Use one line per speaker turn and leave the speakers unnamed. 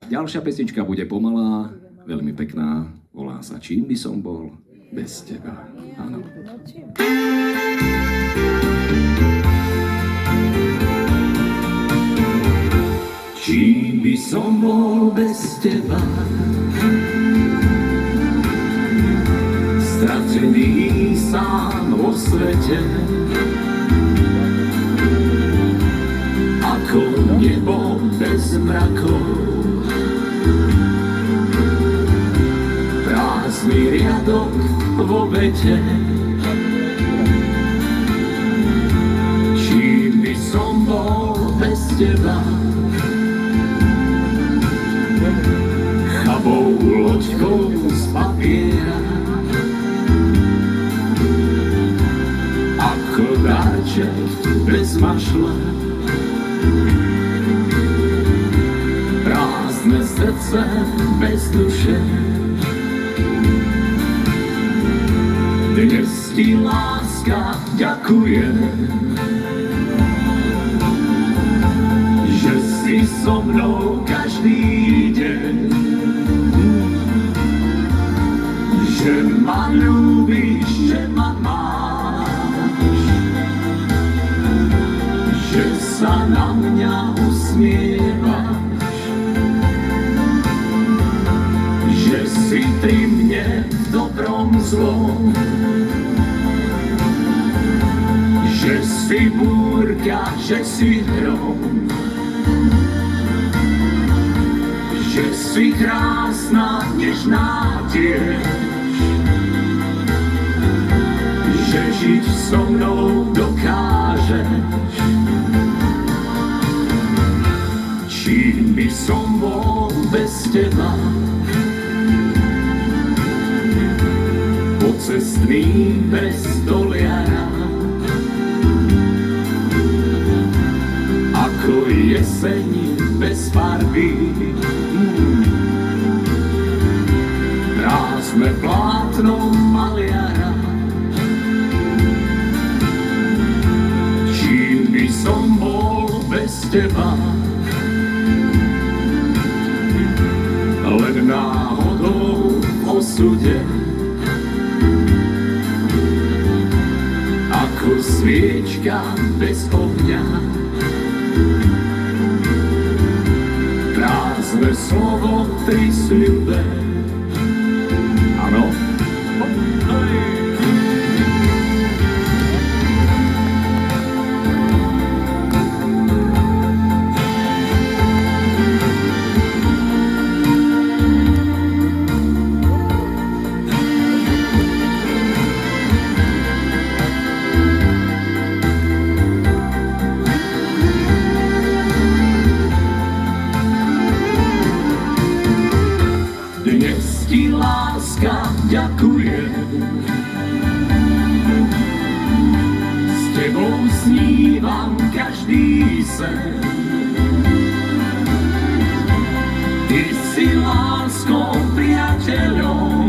Ďalšia pesnička bude pomalá, veľmi pekná, volá sa Čím by som bol bez teba. Áno. Čím by som bol bez teba, stratený sám vo svete, ako nebo bez mrakov, prázdny riadok vo vete. Čím by som bol bez teba, chabou loďkou z papiera, ako darček bez mašla, prázdne srdce bez duše. Dnes ti láska ďakuje, že si so mnou každý deň, že ma ľúbiš, že ma máš, že sa na mňa usmievaš, že si pri mne v dobrom zlom, že si búrka, že si hrom, že si krásna, nežná tiež, že žiť so mnou dokážeš. Čím by som bol bez teba, pocestný bez stoliara, ako jeseň bez farby, prázdne plátno maliara. Čím by som bol bez teba, len náhodou v osude, ako sviečka bez ohňa, prázdne slovo pri sľube. Áno. Dnes ti láska ďakuje, s tebou snívam každý sen. Ty si láskou priateľom,